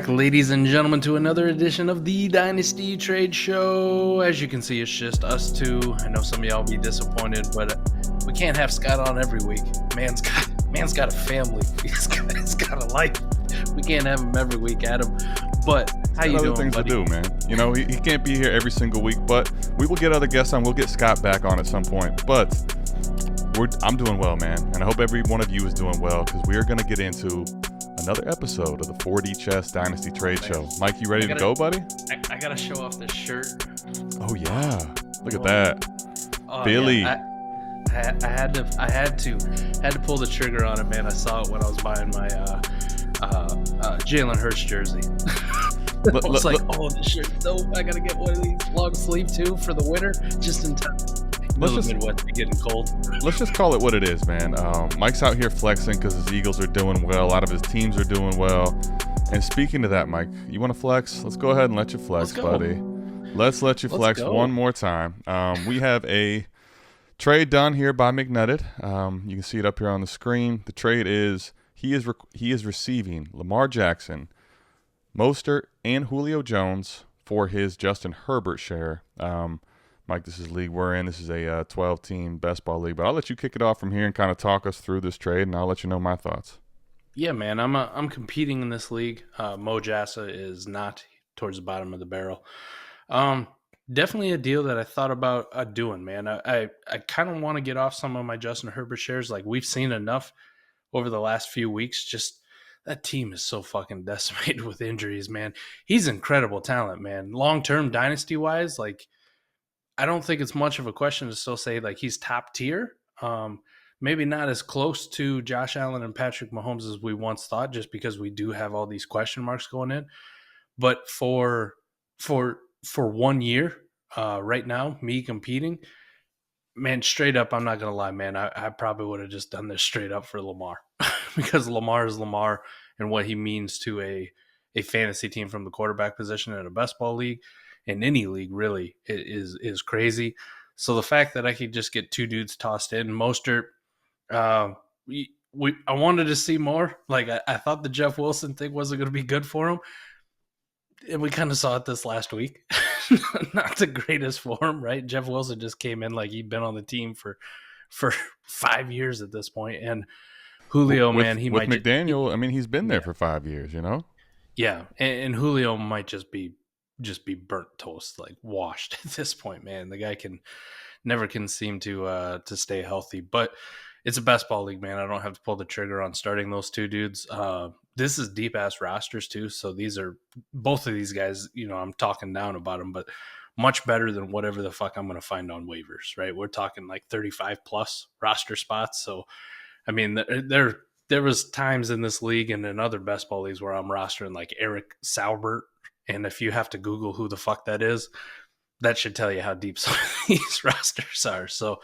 back, ladies and gentlemen, to another edition of the Dynasty Trade Show. As you can see, it's just us two. I know some of y'all be disappointed, but we can't have Scott on every week. Man's got a family. He's got a life. We can't have him every week, Adam. But how you doing, things buddy? to do, man. You know, he can't be here every single week, but we will get other guests on. We'll get Scott back on at some point. But I'm doing well, man, and I hope every one of you is doing well, because we are going to get into another episode of the 4D Chess Dynasty Trade Show. Mike, you ready to go, buddy? I gotta show off this shirt. Oh yeah, look at that, Billy. Yeah. I had to pull the trigger on it, man. I saw it when I was buying my Jalen Hurts jersey. I was like, this shirt's dope. I gotta get one of these long sleeve too for the winter, just in time. Midwest be getting cold. Let's just call it what it is, man. Mike's out here flexing because his Eagles are doing well. A lot of his teams are doing well. And speaking of that, Mike, you want to flex? Let's go ahead and let you flex, buddy. Let's let you flex one more time. We have a trade done here by McNutted. You can see it up here on the screen. The trade is he is receiving Lamar Jackson, Mostert, and Julio Jones for his Justin Herbert share. Mike, this is the league we're in. This is a 12-team best ball league. But I'll let you kick it off from here and kind of talk us through this trade, and I'll let you know my thoughts. Yeah, man, I'm competing in this league. Mo Jassa is not towards the bottom of the barrel. Definitely a deal that I thought about doing, man. I kind of want to get off some of my Justin Herbert shares. Like, we've seen enough over the last few weeks. Just that team is so fucking decimated with injuries, man. He's incredible talent, man. Long-term dynasty-wise, like, I don't think it's much of a question to still say, like, he's top tier. Maybe not as close to Josh Allen and Patrick Mahomes as we once thought, just because we do have all these question marks going in. But for 1 year, right now, me competing, man, straight up, I'm not going to lie, man, I probably would have just done this straight up for Lamar because Lamar is Lamar, and what he means to a fantasy team from the quarterback position in a best ball league, in any league really, is crazy. So the fact that I could just get two dudes tossed in, Mostert, I wanted to see more. Like, I thought the Jeff Wilson thing wasn't going to be good for him, and we kind of saw it this last week. Not the greatest form, right? Jeff Wilson just came in like he'd been on the team for 5 years at this point, and Julio, man, he might McDaniel. I mean, he's been there for 5 years, you know. Yeah, and Julio might just be burnt toast, like washed at this point, man. The guy never can seem to stay healthy. But it's a best ball league, man. I don't have to pull the trigger on starting those two dudes. This is deep ass rosters too, so these are both of these guys. You know, I'm talking down about them, but much better than whatever the fuck I'm going to find on waivers. Right? We're talking like 35 plus roster spots. So, I mean, there was times in this league and in other best ball leagues where I'm rostering like Eric Saubert. And if you have to Google who the fuck that is, that should tell you how deep some of these rosters are. So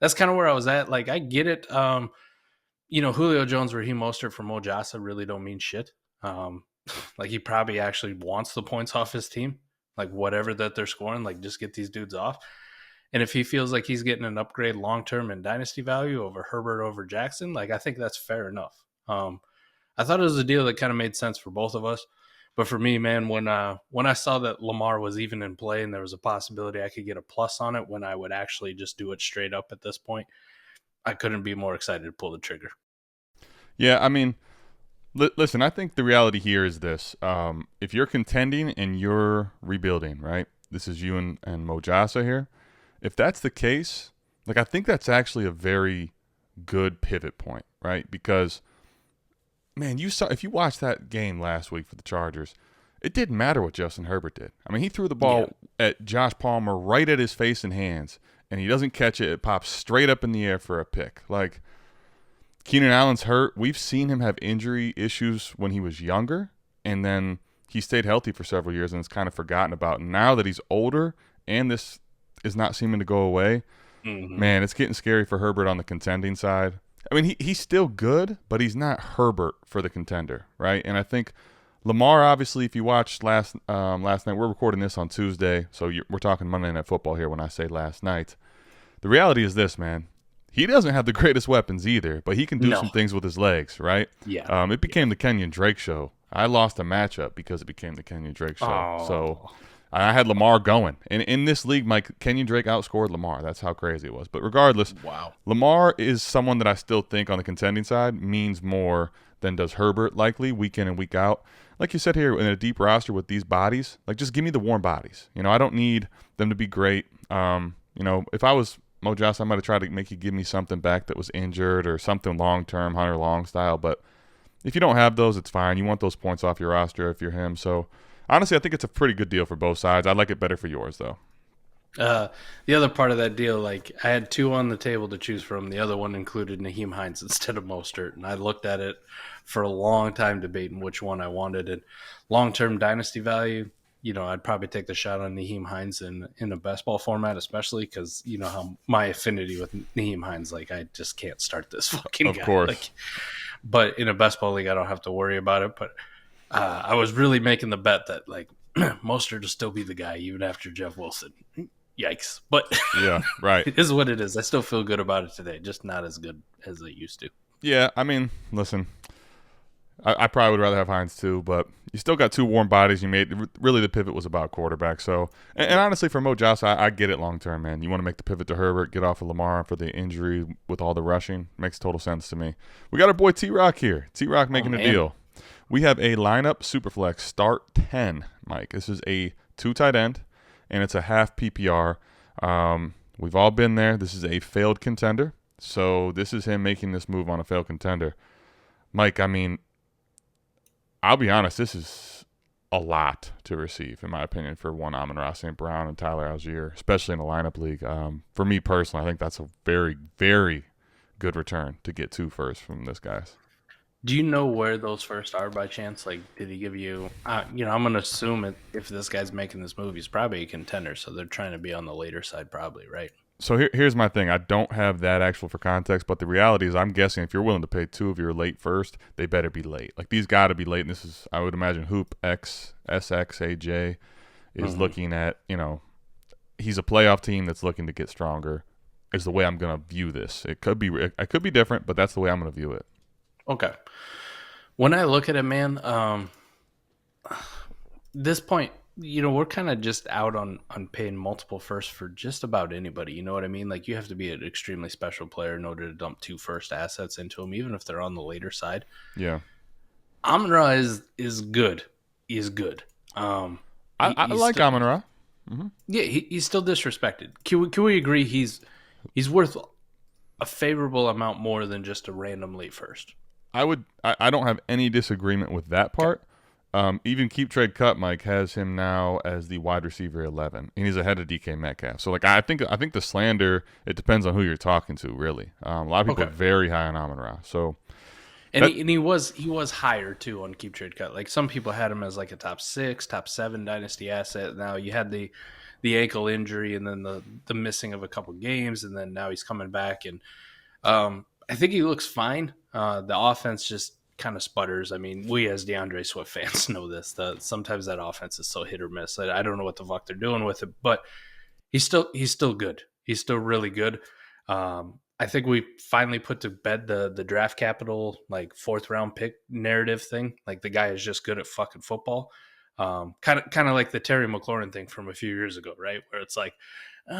that's kind of where I was at. Like, I get it. Julio Jones, Raheem Mostert for Mo Jassa really don't mean shit. Like, he probably actually wants the points off his team. Like, whatever that they're scoring, like, just get these dudes off. And if he feels like he's getting an upgrade long-term in dynasty value over Herbert over Jackson, like, I think that's fair enough. I thought it was a deal that kind of made sense for both of us. But for me, man, when I saw that Lamar was even in play and there was a possibility I could get a plus on it when I would actually just do it straight up at this point, I couldn't be more excited to pull the trigger. Yeah, I mean, listen, I think the reality here is this. If you're contending and you're rebuilding, right? This is you and Mo Jassa here. If that's the case, like, I think that's actually a very good pivot point, right? Because, man, if you watched that game last week for the Chargers, it didn't matter what Justin Herbert did. I mean, he threw the ball at Josh Palmer right at his face and hands, and he doesn't catch it. It pops straight up in the air for a pick. Like, Keenan Allen's hurt. We've seen him have injury issues when he was younger, and then he stayed healthy for several years and it's kind of forgotten about. Now that he's older and this is not seeming to go away, man, it's getting scary for Herbert on the contending side. I mean, he's still good, but he's not Herbert for the contender, right? And I think Lamar, obviously, if you watched last night, we're recording this on Tuesday, so we're talking Monday Night Football here when I say last night. The reality is this, man. He doesn't have the greatest weapons either, but he can do some things with his legs, right? Yeah. It became the Kenyon Drake show I lost a matchup because it became the Kenyon Drake show. So Oh, I had Lamar going. And in this league, Mike, Kenyon Drake outscored Lamar. That's how crazy it was. But regardless, wow. Lamar is someone that I still think on the contending side means more than does Herbert, likely week in and week out. Like you said here, in a deep roster with these bodies, like just give me the warm bodies. I don't need them to be great. If I was Mo Joss, I might have tried to make you give me something back that was injured or something long-term, Hunter Long style. But if you don't have those, it's fine. You want those points off your roster if you're him. So honestly, I think it's a pretty good deal for both sides. I like it better for yours, though. The other part of that deal, like I had two on the table to choose from. The other one included Naheem Hines instead of Mostert, and I looked at it for a long time debating which one I wanted. And long-term dynasty value, I'd probably take the shot on Naheem Hines in a best ball format, especially because you know how my affinity with Naheem Hines, like I just can't start this fucking Of guy. course. Like, but in a best ball league, I don't have to worry about it. But I was really making the bet that like Mostert will still be the guy even after Jeff Wilson. Yikes. But Yeah, right. it is what it is. I still feel good about it today, just not as good as I used to. Yeah, I mean, listen, I probably would rather have Hines too, but you still got two warm bodies you made. Really, the pivot was about quarterback. So, and honestly, for Mo Joss, I get it long term, man. You want to make the pivot to Herbert, get off of Lamar for the injury with all the rushing. Makes total sense to me. We got our boy T-Rock here. T-Rock making a deal. We have a lineup Superflex start 10, Mike. This is a 2 tight end, and it's a half PPR. We've all been there. This is a failed contender. So this is him making this move on a failed contender. Mike, I mean, I'll be honest, this is a lot to receive, in my opinion, for one Amon-Ra St. Brown and Tyler Algier, especially in a lineup league. For me personally, I think that's a very, very good return to get 2 first from this guy's. Do you know where those first are by chance? Like, did he give you? I'm going to assume if this guy's making this move, he's probably a contender, so they're trying to be on the later side, probably, right? So here's my thing. I don't have that actual for context, but the reality is I'm guessing if you're willing to pay 2 of your late first, they better be late. Like, these got to be late, and this is, I would imagine, Hoop X SXAJ is looking at, he's a playoff team that's looking to get stronger is the way I'm going to view this. It could be different, but that's the way I'm going to view it. Okay. When I look at it, man, this point, we're kind of just out on paying multiple firsts for just about anybody. You know what I mean? Like, you have to be an extremely special player in order to dump 2 first assets into them, even if they're on the later side. Yeah. Amon-Ra is good. He is good. I like Amon-Ra. Mm-hmm. Yeah, he's still disrespected. Can we agree he's worth a favorable amount more than just a random late first? I don't have any disagreement with that part. Even Keep Trade Cut Mike has him now as the wide receiver 11, and he's ahead of DK Metcalf. So like I think the slander, it depends on who you're talking to, really. A lot of people are very high on Amon-Ra. So he was higher too on Keep Trade Cut. Like, some people had him as like a top 6, top 7 dynasty asset. Now you had the ankle injury and then the missing of a couple games, and then now he's coming back, and I think he looks fine. The offense just kind of sputters. I mean, we as DeAndre Swift fans know this. Sometimes that offense is so hit or miss. I don't know what the fuck they're doing with it, but he's still good. He's still really good. I think we finally put to bed the draft capital, like 4th round pick narrative thing. Like, the guy is just good at fucking football. Kind of like the Terry McLaurin thing from a few years ago, right? Where it's like,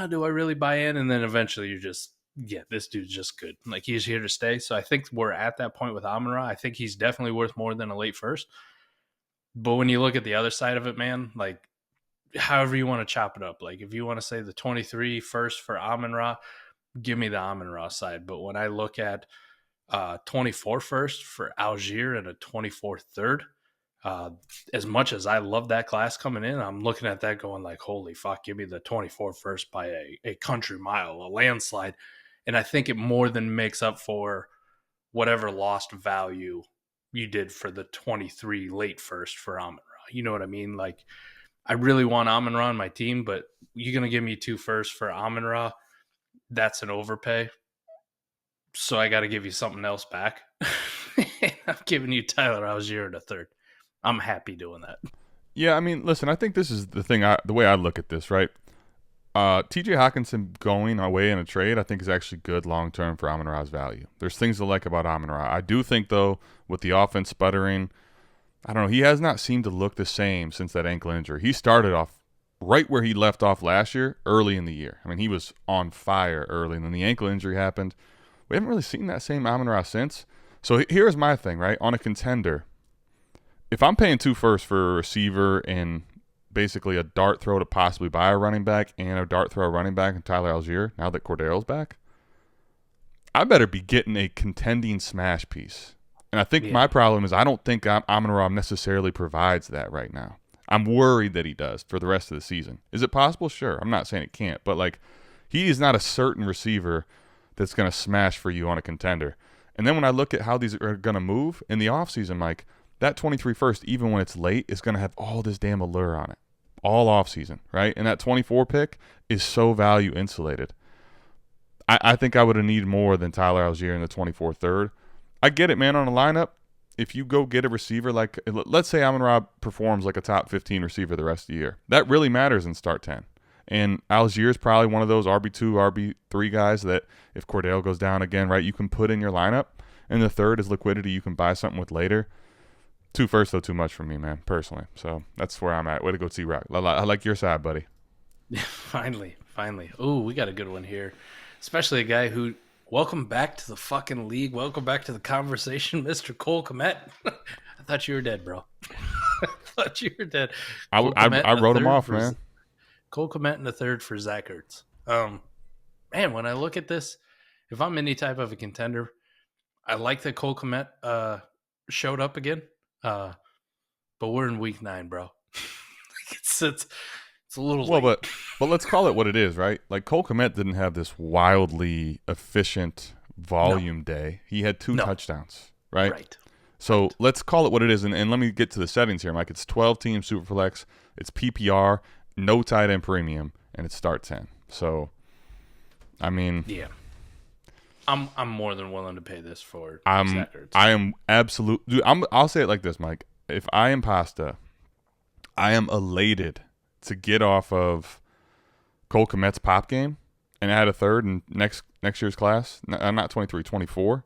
do I really buy in? And then eventually you're just, yeah, this dude's just good. Like, he's here to stay. So I think we're at that point with Amon-Ra. I think he's definitely worth more than a late first. But when you look at the other side of it, man, like, however you want to chop it up, like if you want to say the 23 first for Amon-Ra, give me the Amon-Ra side. But when I look at 24 first for Algier and a 24 third, as much as I love that class coming in, I'm looking at that going like, holy fuck, give me the 24 first by a country mile, a landslide. And I think it more than makes up for whatever lost value you did for the 23 late first for Amon-Ra. You know what I mean? Like, I really want Amon-Ra on my team, but you're going to give me 2 firsts for Amon-Ra. That's an overpay. So I got to give you something else back. I'm giving you Tyler Algier in a third. I'm happy doing that. Yeah, I mean, listen, I think this is the thing, the way I look at this, right? TJ Hawkinson going away in a trade, I think, is actually good long-term for Amon-Ra's value. There's things to like about Amon-Ra. I do think, though, with the offense sputtering, I don't know. He has not seemed to look the same since that ankle injury. He started off right where he left off last year, early in the year. I mean, he was on fire early, and then the ankle injury happened. We haven't really seen that same Amon-Ra since. So here's my thing, right? On a contender, if I'm paying 2 firsts for a receiver and basically a dart throw to possibly buy a running back and a dart throw running back and Tyler Algier, now that Cordarrelle's back, I better be getting a contending smash piece. And I think my problem is I don't think Amon-Ra necessarily provides that right now. I'm worried that he does for the rest of the season. Is it possible? Sure. I'm not saying it can't. But, like, he is not a certain receiver that's going to smash for you on a contender. And then when I look at how these are going to move in the offseason, Mike, that 23 first, even when it's late, is going to have all this damn allure on it. All offseason, right? And that 24 pick is so value insulated. I think I would have needed more than Tyler Algier in the 24 third. I get it, man, on a lineup. If you go get a receiver like, let's say Amon-Ra performs like a top 15 receiver the rest of the year, that really matters in start 10. And Algier is probably one of those RB2, RB3 guys that if Cordell goes down again, right, you can put in your lineup. And the third is liquidity you can buy something with later. 2 firsts, though, too much for me, man, personally. So that's where I'm at. Way to go, T-Rock. I like your side, buddy. Finally. Oh, we got a good one here. Especially a guy who, welcome back to the fucking league. Welcome back to the conversation, Mr. Cole Kmet. I thought you were dead, bro. I thought you were dead. I wrote him off, man. Cole Kmet in the third for Zach Ertz. Man, when I look at this, if I'm any type of a contender, I like that Cole Kmet showed up again. But we're in week 9, bro. It's a little late. But let's call it what it is, right? Like Cole Kmet didn't have this wildly efficient volume day. He had 2 touchdowns, right? Right. So let's call it what it is. And let me get to the settings here, Mike. It's 12-team Superflex. It's PPR, no tight end premium, and it's start 10. So, I mean. Yeah. I'm more than willing to pay this for Zach Ertz. I am absolute. Dude, I'll say it like this, Mike. If I am Pasta, I am elated to get off of Cole Kmet's pop game and add a third in next year's class. Not 23, 24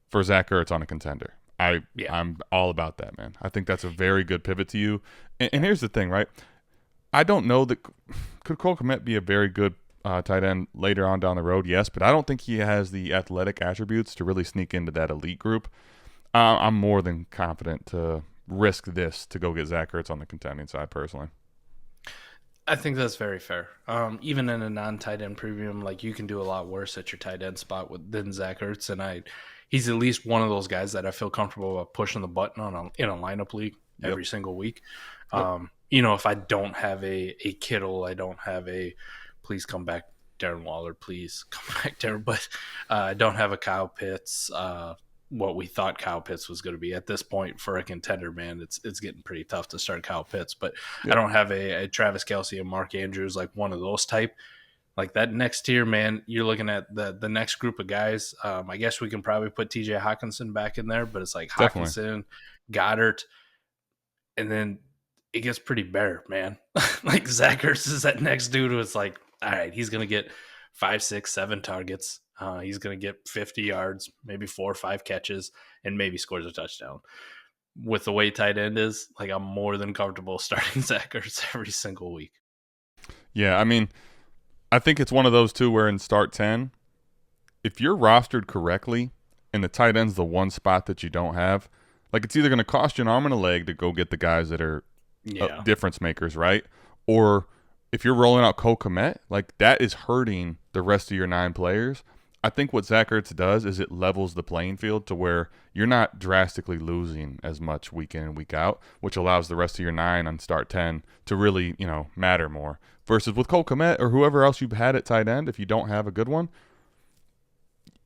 for Zach Ertz on a contender. I'm all about that, man. I think that's a very good pivot to you. And here's the thing, right? I don't know that could Cole Kmet be a very good tight end later on down the road. Yes, but I don't think he has the athletic attributes to really sneak into that elite group. I'm more than confident to risk this to go get Zach Ertz on the contending side personally. I think that's very fair. Even in a non-tight end premium, like you can do a lot worse at your tight end spot than Zach Ertz, and he's at least one of those guys that I feel comfortable about pushing the button on in a lineup league every single week. Yep. If I don't have a Kittle, I don't have a please come back Darren Waller, please come back Darren, but I don't have a Kyle Pitts. What we thought Kyle Pitts was going to be at this point for a contender, man, it's getting pretty tough to start Kyle Pitts, but I don't have a Travis Kelce and Mark Andrews, like one of those type. Like that next tier, man, you're looking at the next group of guys. I guess we can probably put TJ Hawkinson back in there, but it's like Hawkinson, Goddard, and then it gets pretty bare, man. Like Zach Ertz is that next dude who is like, all right, he's going to get 5, 6, 7 targets. He's going to get 50 yards, maybe 4 or 5 catches, and maybe scores a touchdown. With the way tight end is, like I'm more than comfortable starting Zach Ertz every single week. Yeah, I mean, I think it's one of those two where in start 10, if you're rostered correctly and the tight end's the one spot that you don't have, like it's either going to cost you an arm and a leg to go get the guys that are difference makers, right? Or if you're rolling out Cole Kmet, like that is hurting the rest of your 9 players. I think what Zach Ertz does is it levels the playing field to where you're not drastically losing as much week in and week out, which allows the rest of your 9 on start 10 to really, matter more. Versus with Cole Kmet or whoever else you've had at tight end, if you don't have a good one,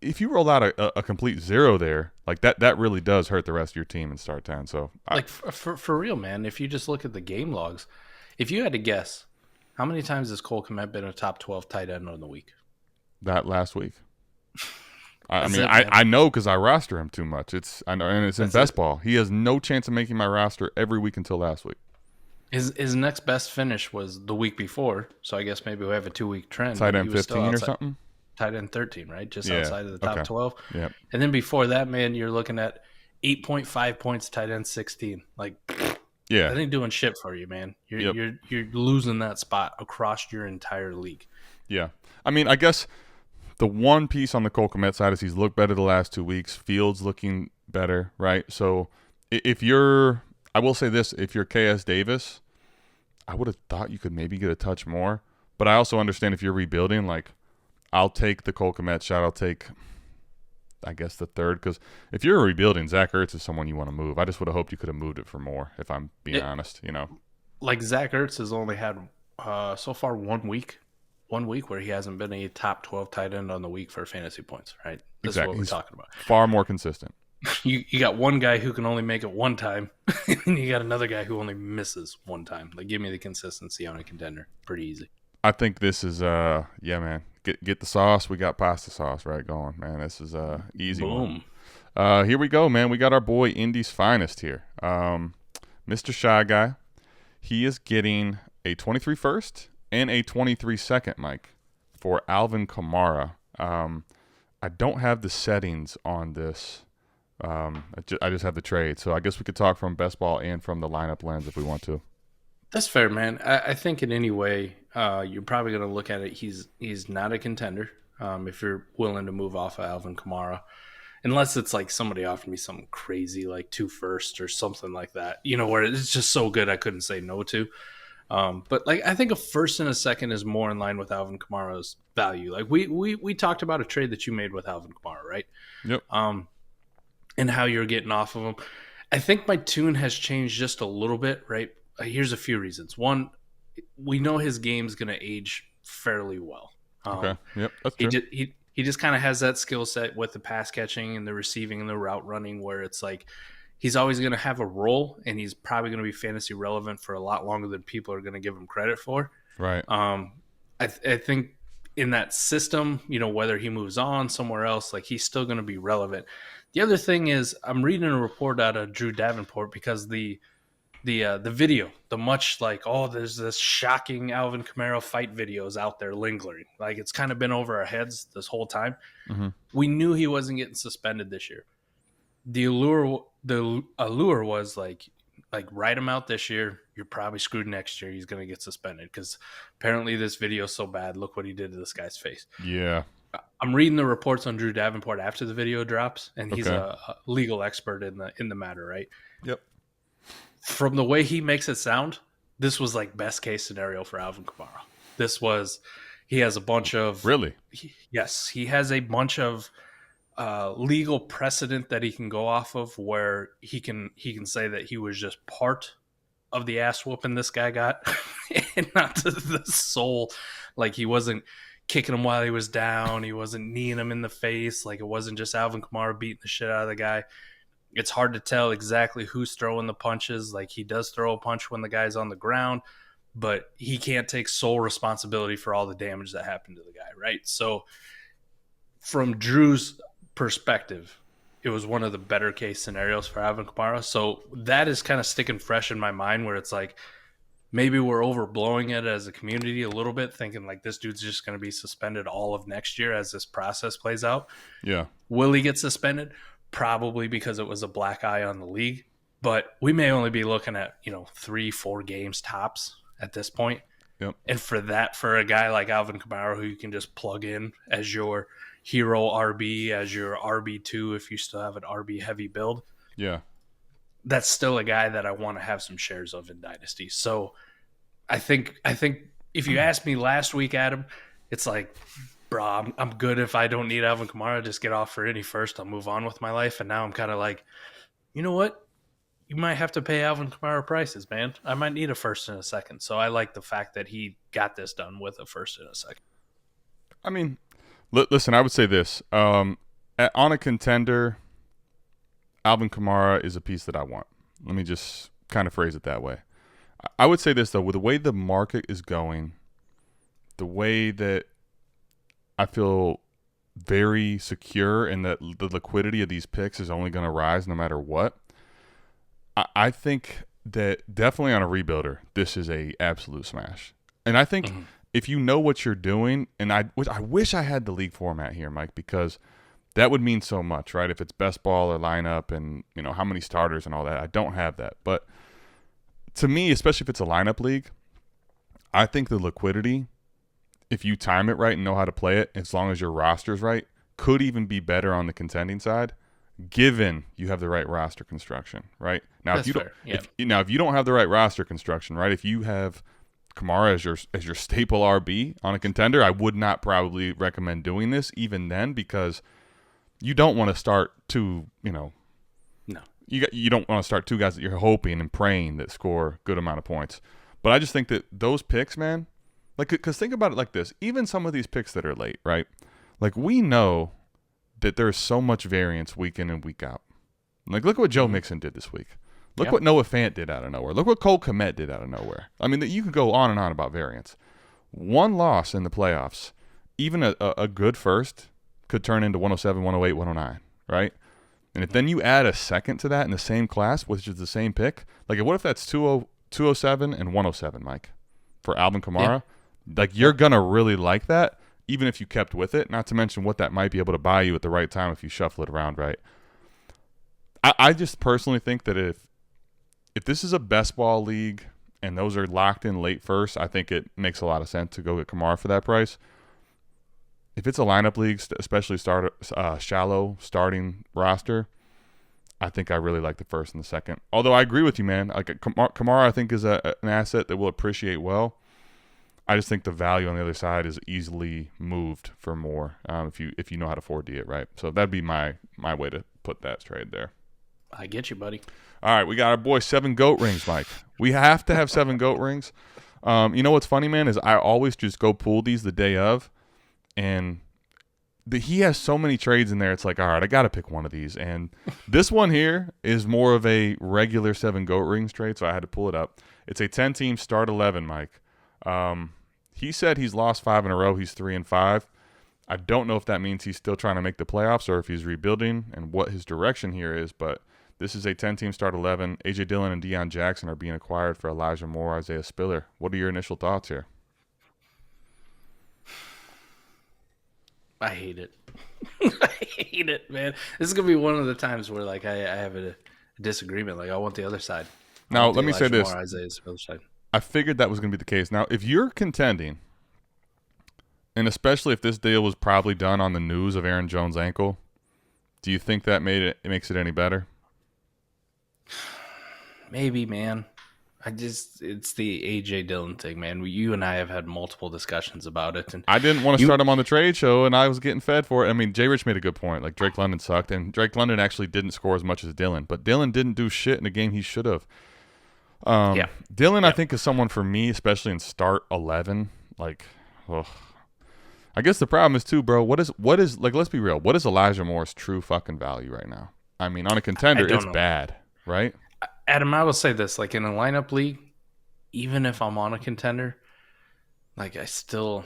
if you roll out a complete 0 there, like that really does hurt the rest of your team in start 10. So, for real, man, if you just look at the game logs, if you had to guess, how many times has Cole Kmet been a top 12 tight end on the week? That last week. I know because I roster him too much. I know, and it's in best ball. He has no chance of making my roster every week until last week. His next best finish was the week before, so I guess maybe we have a 2-week trend. Tight end 15 or something? Tight end 13, right? Just outside of the top 12. Yep. And then before that, man, you're looking at 8.5 points, tight end 16. Like, Yeah. that ain't doing shit for you, man. Yep. You're losing that spot across your entire league. Yeah. I mean, I guess the one piece on the Cole Kmet side is he's looked better the last 2 weeks. Fields looking better, right? So if you're, I will say this, if you're KS Davis, I would have thought you could maybe get a touch more. But I also understand if you're rebuilding, like, I'll take the Cole Kmet shot. I'll take, I guess, the third. Because if you're rebuilding, Zach Ertz is someone you want to move. I just would have hoped you could have moved it for more, if I'm being honest, you know. Like, Zach Ertz has only had so far 1 week where he hasn't been a top 12 tight end on the week for fantasy points, right? This Exactly. is what we're talking about. Far more consistent. You got one guy who can only make it one time, and you got another guy who only misses one time. Like, give me the consistency on a contender. Pretty easy. I think this is yeah, man. Get the sauce. We got pasta sauce right going, man. This is easy. Boom. One. Here we go, man. We got our boy Indy's finest here. Mr. Shy Guy. He is getting a 23 first and a 23 second, Mike, for Alvin Kamara. I don't have the settings on this. I just have the trade, so I guess we could talk from best ball and from the lineup lens if we want to. That's fair, man. I think in any way, you're probably going to look at it. He's not a contender if you're willing to move off of Alvin Kamara, unless it's like somebody offered me something crazy like 2 firsts or something like that. You know, where it's just so good I couldn't say no to. But like, I think a first and a second is more in line with Alvin Kamara's value. Like we talked about a trade that you made with Alvin Kamara, right? Yep. And how you're getting off of him. I think my tune has changed just a little bit, right? Here's a few reasons. One, we know his game's going to age fairly well. Okay. Yep, that's true. He just kind of has that skill set with the pass catching and the receiving and the route running where it's like he's always going to have a role and he's probably going to be fantasy relevant for a lot longer than people are going to give him credit for. Right. I think in that system, you know, whether he moves on somewhere else, like he's still going to be relevant. The other thing is I'm reading a report out of Drew Davenport because the video, the much like, oh, there's this shocking Alvin Kamara fight videos out there lingering. Like it's kind of been over our heads this whole time. Mm-hmm. We knew he wasn't getting suspended this year. The allure was like write him out this year. You're probably screwed next year. He's going to get suspended because apparently this video is so bad. Look what he did to this guy's face. Yeah. I'm reading the reports on Drew Davenport after the video drops, and he's Okay. a legal expert in the matter, right? Yep. From the way he makes it sound, this was like best case scenario for Alvin Kamara. This was, he has a bunch of Really? Yes, he has a bunch of legal precedent that he can go off of where he can say that he was just part of the ass whooping this guy got, and not to the soul. Like he wasn't kicking him while he was down, he wasn't kneeing him in the face. Like it wasn't just Alvin Kamara beating the shit out of the guy. It's hard to tell exactly who's throwing the punches. Like he does throw a punch when the guy's on the ground, but he can't take sole responsibility for all the damage that happened to the guy, right? So from Drew's perspective, it was one of the better case scenarios for Alvin Kamara. So that is kind of sticking fresh in my mind where it's like, maybe we're overblowing it as a community a little bit, thinking like this dude's just going to be suspended all of next year as this process plays out. Yeah. Will he get suspended? Probably, because it was a black eye on the league. But we may only be looking at, 3-4 games tops at this point. Yep. And for a guy like Alvin Kamara, who you can just plug in as your hero RB, as your RB2 if you still have an RB heavy build. Yeah. That's still a guy that I want to have some shares of in Dynasty. So I think if you asked me last week, Adam, it's like, bro, I'm good if I don't need Alvin Kamara. Just get off for any first. I'll move on with my life. And now I'm kind of like, you know what? You might have to pay Alvin Kamara prices, man. I might need a first and a second. So I like the fact that he got this done with a first and a second. I mean, listen, I would say this. On a contender, Alvin Kamara is a piece that I want. Let me just kind of phrase it that way. I would say this, though. With the way the market is going, the way that I feel very secure in that the liquidity of these picks is only going to rise no matter what, I think that definitely on a rebuilder, this is a absolute smash. And I think if you know what you're doing, and I wish I had the league format here, Mike, because That would mean so much, right? If it's best ball or lineup and, how many starters and all that. I don't have that. But to me, especially if it's a lineup league, I think the liquidity, if you time it right and know how to play it, as long as your roster's right, could even be better on the contending side, given you have the right roster construction, right? Now, That's if you fair. if you don't have the right roster construction, right? If you have Kamara as your staple RB on a contender, I would not probably recommend doing this even then, because you don't want to start two, No. You don't want to start two guys that you're hoping and praying that score good amount of points. But I just think that those picks, man, like, because think about it like this. Even some of these picks that are late, right? Like, we know that there's so much variance week in and week out. Like, look at what Joe Mixon did this week. Look what Noah Fant did out of nowhere. Look what Cole Kmet did out of nowhere. I mean, you could go on and on about variance. One loss in the playoffs, even a good first, could turn into 107, 108, 109, right? And if then you add a second to that in the same class, which is the same pick, like, what if that's 207 and 107, Mike, for Alvin Kamara? Yeah. Like, you're going to really like that, even if you kept with it, not to mention what that might be able to buy you at the right time if you shuffle it around right. I just personally think that if this is a best ball league and those are locked in late first, I think it makes a lot of sense to go get Kamara for that price. If it's a lineup league, especially shallow starting roster, I think I really like the first and the second. Although I agree with you, man. Like, Kamara, I think, is an asset that will appreciate well. I just think the value on the other side is easily moved for more if you know how to 4D it right. So that'd be my way to put that trade there. I get you, buddy. All right, we got our boy 7 goat rings, Mike. We have to have 7 goat rings. You know what's funny, man, is I always just go pull these the day of, and he has so many trades in there. It's like, all right, I got to pick one of these. And this one here is more of a regular 7 goat rings trade, so I had to pull it up. It's a 10-team start 11, Mike. He said he's lost 5 in a row. He's 3-5. I don't know if that means he's still trying to make the playoffs or if he's rebuilding and what his direction here is, but this is a 10-team start 11. A.J. Dillon and Deion Jackson are being acquired for Elijah Moore, Isaiah Spiller. What are your initial thoughts here? I hate it. I hate it, man. This is going to be one of the times where, like, I have a disagreement. Like, I want the other side. Now, let me say this. Moore, Isaiah Spiller side. I figured that was going to be the case. Now, if you're contending, and especially if this deal was probably done on the news of Aaron Jones' ankle, do you think that makes it any better? Maybe, man. It's the AJ Dillon thing, man. You and I have had multiple discussions about it, and I didn't want to start him on the trade show, and I was getting fed for it. I mean, Jay Rich made a good point. Like, Drake London sucked, and Drake London actually didn't score as much as Dillon, but Dillon didn't do shit in a game he should have. Dillon, I think, is someone for me, especially in start 11. Like, ugh. I guess the problem is too, bro. What is like? Let's be real. What is Elijah Moore's true fucking value right now? I mean, on a contender, it's bad, right? Adam, I will say this: like, in a lineup league, even if I'm on a contender, like, I still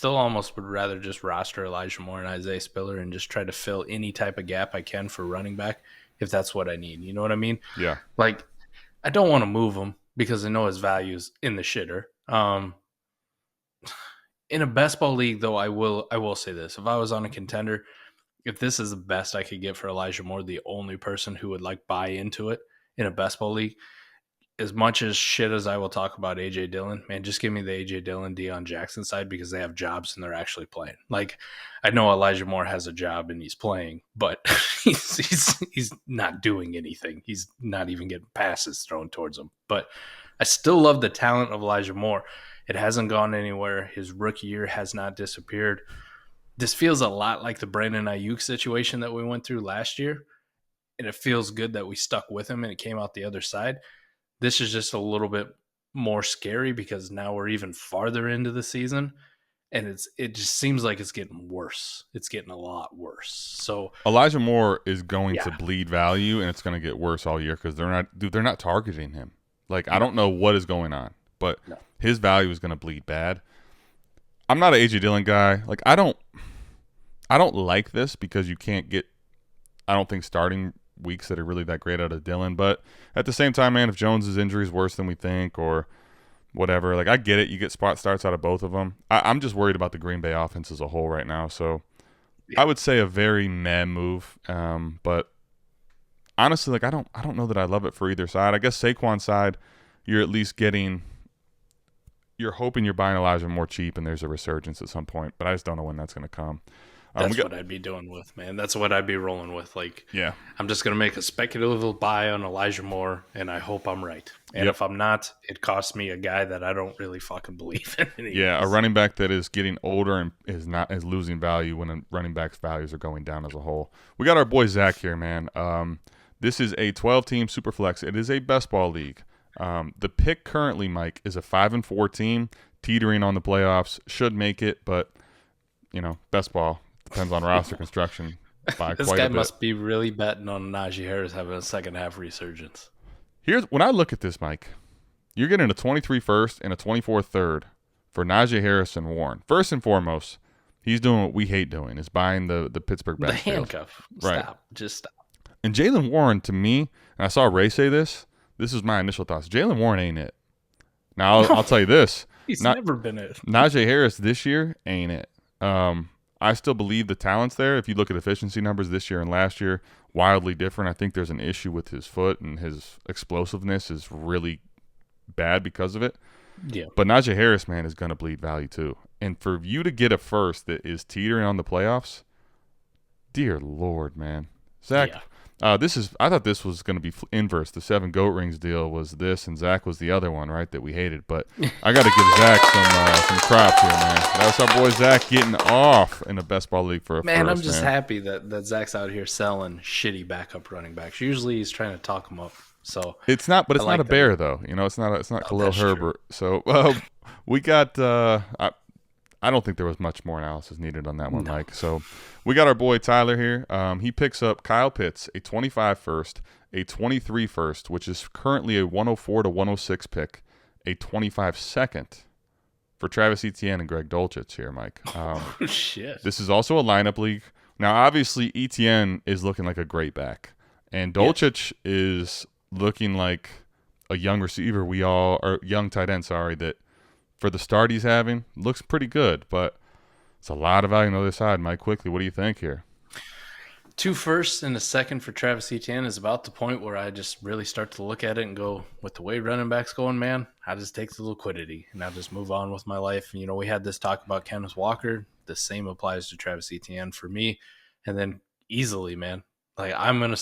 almost would rather just roster Elijah Moore and Isaiah Spiller and just try to fill any type of gap I can for running back if that's what I need. You know what I mean? Yeah. Like, I don't want to move him because I know his value's in the shitter. In a best ball league, though, I will say this: if I was on a contender, if this is the best I could get for Elijah Moore, the only person who would, like, buy into it in a best ball league, as much as shit as I will talk about AJ Dillon, man, just give me the AJ Dillon, Deion Jackson side, because they have jobs and they're actually playing. Like, I know Elijah Moore has a job and he's playing, but he's not doing anything. He's not even getting passes thrown towards him. But I still love the talent of Elijah Moore. It hasn't gone anywhere. His rookie year has not disappeared. This feels a lot like the Brandon Ayuk situation that we went through last year, and it feels good that we stuck with him and it came out the other side. This is just a little bit more scary because now we're even farther into the season, and it just seems like it's getting worse. It's getting a lot worse. So Elijah Moore is going to bleed value, and it's going to get worse all year because they're not targeting him. Like, I don't know what is going on, but his value is going to bleed bad. I'm not an AJ Dillon guy. Like, I don't like this because you can't get, I don't think, starting weeks that are really that great out of Dillon. But at the same time, man, if Jones' injury is worse than we think or whatever, like, I get it. You get spot starts out of both of them. I'm just worried about the Green Bay offense as a whole right now. So I Yeah, would say a very meh move. But honestly, like I don't know that I love it for either side. I guess Saquon's side, you're at least getting. You're hoping you're buying Elijah more cheap, and there's a resurgence at some point. But I just don't know when that's going to come. We that's got what I'd be doing with, man. That's what I'd be rolling with. Like, yeah, I'm just gonna make a speculative buy on Elijah Moore, and I hope I'm right. And yep, if I'm not, it costs me a guy that I don't really fucking believe in yeah. A anyways. running back that is getting older and is losing value when a running back's values are going down as a whole. We got our boy Zach here, man. This is a 12-team Superflex. It is a best ball league. The pick currently, Mike, is a 5-4 team, teetering on the playoffs. Should make it, but best ball depends on roster construction by This quite guy a bit. must be really betting on Najee Harris having a second half resurgence. Here's when I look at this, Mike. You're getting a 23 first and a 24 third for Najee Harris and Warren. First and foremost, he's doing what we hate doing, is buying the Pittsburgh The backfield. handcuff. Right. Stop. Just stop. And Jalen Warren, to me, and I saw Ray say this, this is my initial thoughts. Jalen Warren ain't it. Now, I'll tell you this. He's Not never been it. Najee Harris this year ain't it. I still believe the talent's there. If you look at efficiency numbers this year and last year, wildly different. I think there's an issue with his foot, and his explosiveness is really bad because of it. Yeah. But Najee Harris, man, is going to bleed value too. And for you to get a first that is teetering on the playoffs, dear Lord, man. Zach, Yeah. I thought this was going to be inverse. The 7 goat rings deal was this, and Zach was the other one, right, that we hated. But I got to give Zach some props here, man. That's our boy Zach getting off in the best ball league for a Man, first, I'm just man. happy that Zach's out here selling shitty backup running backs. Usually he's trying to talk them up. So It's not, but I it's not like a that. bear though. It's not Oh, Khalil that's true. Herbert. So we got. I don't think there was much more analysis needed on that one, No. Mike. So we got our boy Tyler here. He picks up Kyle Pitts, a 25 first, a 23 first, which is currently a 104 to 106 pick, a 25 second for Travis Etienne and Greg Dulcich here, Mike. Oh, shit. This is also a lineup league. Now, obviously, Etienne is looking like a great back, and Dulcich is looking like a young receiver. Or young tight end, sorry, that for the start he's having looks pretty good, but it's a lot of value on the other side. Mike, quickly, what do you think here? 2 firsts and a second for Travis Etienne is about the point where I just really start to look at it and go, with the way running backs going, man, I just take the liquidity and I'll just move on with my life. We had this talk about Kenneth Walker. The same applies to Travis Etienne for me. And then easily, man, like I'm going to,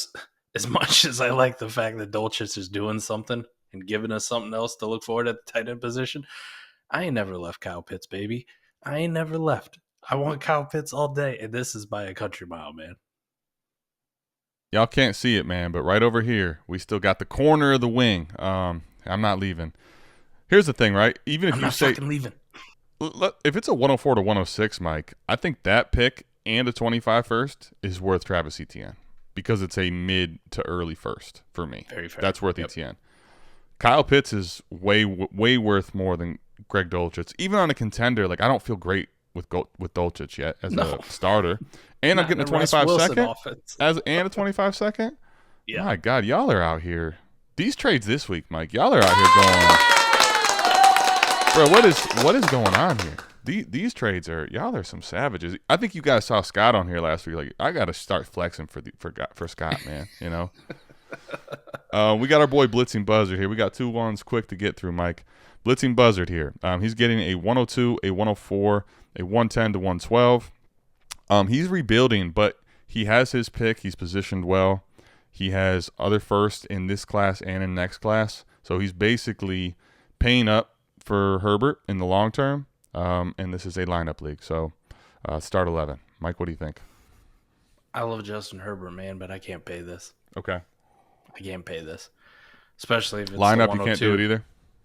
as much as I like the fact that Dolchich is doing something and giving us something else to look forward at the tight end position, I ain't never left Kyle Pitts, baby. I ain't never left. I want Kyle Pitts all day, and this is by a country mile, man. Y'all can't see it, man, but right over here, we still got the corner of the wing. I'm not leaving. Here's the thing, right? Even if I'm you not say fucking leaving. if it's a 104 to 106, Mike, I think that pick and a 25 first is worth Travis Etienne because it's a mid to early first for me. Very fair. That's worth Yep. Etienne. Kyle Pitts is way worth more than Greg Dulcich. Even on a contender, like I don't feel great with Dulcich yet as No. a starter, and I'm Not getting a in Russ 25 Wilson second offense. and a 25 second. Yeah. My God, y'all are out here. These trades this week, Mike, y'all are out here going, bro. What is going on here? These trades y'all are some savages. I think you guys saw Scott on here last week. Like I got to start flexing for Scott, man. We got our boy Blitzing Buzzard here. We got 2 ones quick to get through, Mike. Blitzing Buzzard here. He's getting a 102, a 104, a 110 to 112. He's rebuilding, but he has his pick. He's positioned well. He has other first in this class and in next class. So he's basically paying up for Herbert in the long term. And this is a lineup league. So start 11. Mike, what do you think? I love Justin Herbert, man, but I can't pay this. Okay. I can't pay this. Especially if it's Lineup, the you can't do 102. it either?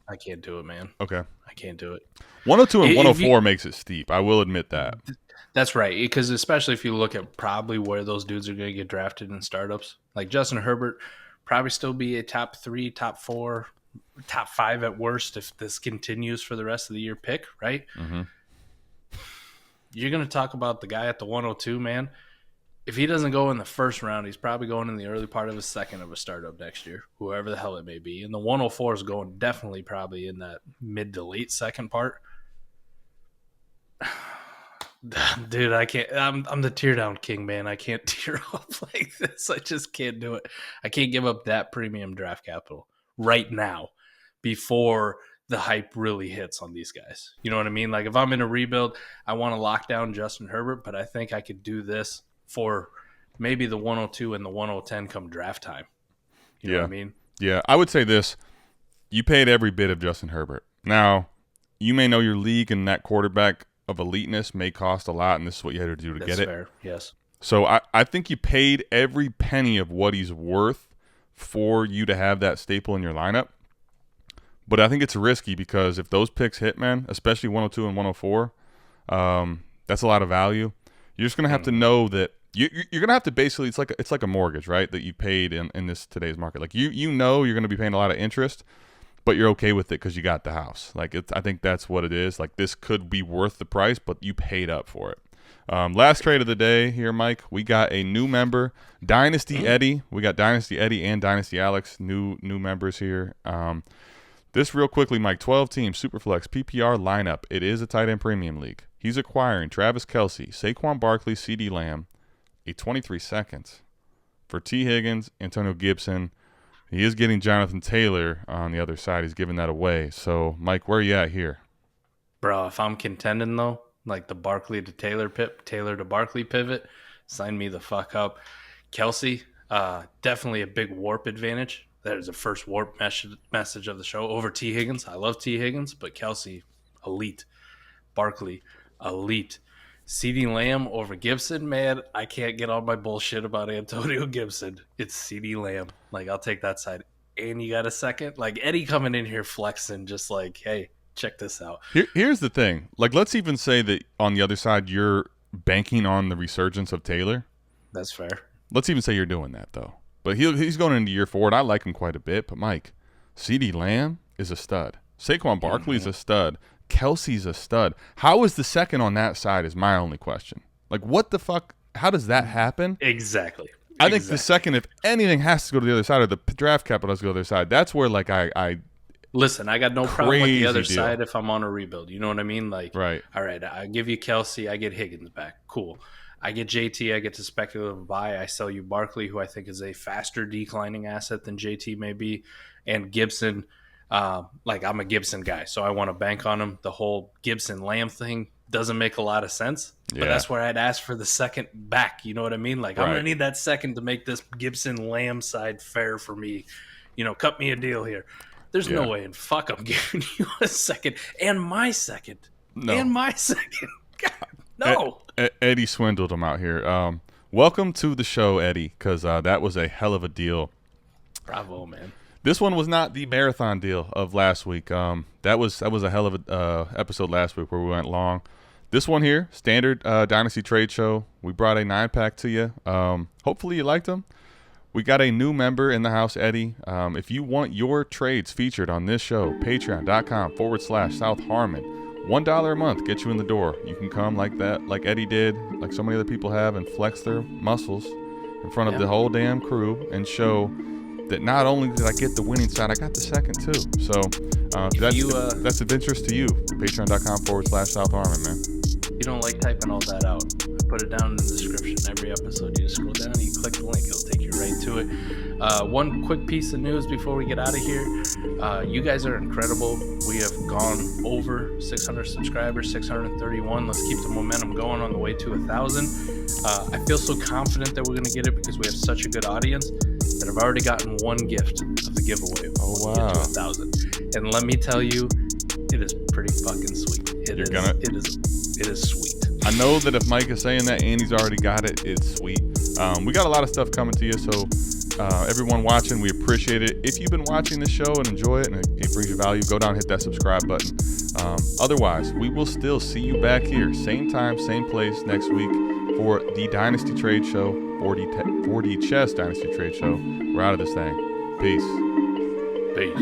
I can't do it, man. Okay. I can't do it. 102 and If 104 makes it steep. I will admit that. That's right, because especially if you look at probably where those dudes are going to get drafted in startups, like Justin Herbert, probably still be a top 3, top 4, top 5 at worst if this continues for the rest of the year pick, right? Mm-hmm. You're going to talk about the guy at the 102, man. If he doesn't go in the first round, he's probably going in the early part of his second of a startup next year, whoever the hell it may be. And the 104 is going definitely probably in that mid to late second part. Dude, I can't. I'm the tear down king, man. I can't tear up like this. I just can't do it. I can't give up that premium draft capital right now before the hype really hits on these guys. You know what I mean? Like if I'm in a rebuild, I want to lock down Justin Herbert, but I think I could do this for maybe the 102 and the 110 come draft time. You know what I mean? Yeah, I would say this. You paid every bit of Justin Herbert. Now, you may know your league and that quarterback of eliteness may cost a lot, and this is what you had to do to get it. That's fair, yes. So I think you paid every penny of what he's worth for you to have that staple in your lineup. But I think it's risky because if those picks hit, man, especially 102 and 104, that's a lot of value. You're just going to have to know that you're going to have to basically, it's like a mortgage, right, that you paid in this today's market. Like you know you're going to be paying a lot of interest, but you're okay with it because you got the house. Like I think that's what it is. Like this could be worth the price, but you paid up for it. Last trade of the day here, Mike. We got a new member, Dynasty Eddie. We got Dynasty Eddie and Dynasty Alex, new members here. This real quickly, Mike. 12-team Superflex PPR lineup. It is a tight end premium league. He's acquiring Travis Kelce, Saquon Barkley, CeeDee Lamb, a 23 seconds for T. Higgins, Antonio Gibson. He is getting Jonathan Taylor on the other side. He's giving that away. So, Mike, where are you at here? Bro, if I'm contending, though, like the Barkley to Taylor Taylor to Barkley pivot, sign me the fuck up. Kelce, definitely a big warp advantage. That is the first warp message of the show over T. Higgins. I love T. Higgins, but Kelce, elite. Barkley, elite. CeeDee Lamb over Gibson, man, I can't get on my bullshit about Antonio Gibson. It's CeeDee Lamb. Like, I'll take that side. And you got a second? Like, Eddie coming in here flexing just like, hey, check this out. Here's the thing. Like, let's even say that on the other side you're banking on the resurgence of Taylor. That's fair. Let's even say you're doing that, though. But he's going into year 4, and I like him quite a bit. But, Mike, CeeDee Lamb is a stud. Saquon Barkley's a stud. Kelce's a stud. How is the second on that side is my only question. Like, what the fuck? How does that happen? Exactly. I think the second, if anything, has to go to the other side, or the draft capital has to go to the other side. That's where, like, I listen, I got no problem with the other side if I'm on a rebuild. You know what I mean? Like, right. All right, I give you Kelce, I get Higgins back. Cool. I get JT, I get to speculative buy. I sell you Barkley, who I think is a faster declining asset than JT may be, and Gibson. Like, I'm a Gibson guy, so I want to bank on him. The whole Gibson Lamb thing doesn't make a lot of sense, but that's where I'd ask for the second back. You know what I mean? Like, I'm going to need that second to make this Gibson Lamb side fair for me. You know, cut me a deal here. There's no way in fuck I'm giving you a second and my second. No. And my second. God, no. Eddie swindled him out here. Welcome to the show, Eddie, because that was a hell of a deal. Bravo, man. This one was not the marathon deal of last week. That was a hell of a episode last week where we went long. This one here, standard Dynasty trade show. We brought a 9-pack to you. Hopefully you liked them. We got a new member in the house, Eddie. If you want your trades featured on this show, patreon.com/South Harmon. $1 a month gets you in the door. You can come like that, like Eddie did, like so many other people have, and flex their muscles in front of the whole damn crew and show that not only did I get the winning side, I got the second too. So if that's of interest to you, patreon.com/South Harmon, man. You don't like typing all that out. I put it down in the description. Every episode, you just scroll down and you click the link. It'll take you right to it. One quick piece of news before we get out of here. You guys are incredible. We have gone over 600 subscribers, 631. Let's keep the momentum going on the way to 1,000. I feel so confident that we're going to get it because we have such a good audience that I've already gotten one gift of the giveaway. Oh, wow. Get to 1,000. And let me tell you, it is pretty fucking sweet. It is sweet. I know that if Mike is saying that and he's already got it, it's sweet. We got a lot of stuff coming to you, so everyone watching, we appreciate it. If you've been watching this show and enjoy it and it brings you value, go down and hit that subscribe button. Otherwise, we will still see you back here, same time, same place next week for the Dynasty Trade Show, 4D Chess Dynasty Trade Show. We're out of this thing. Peace. Peace.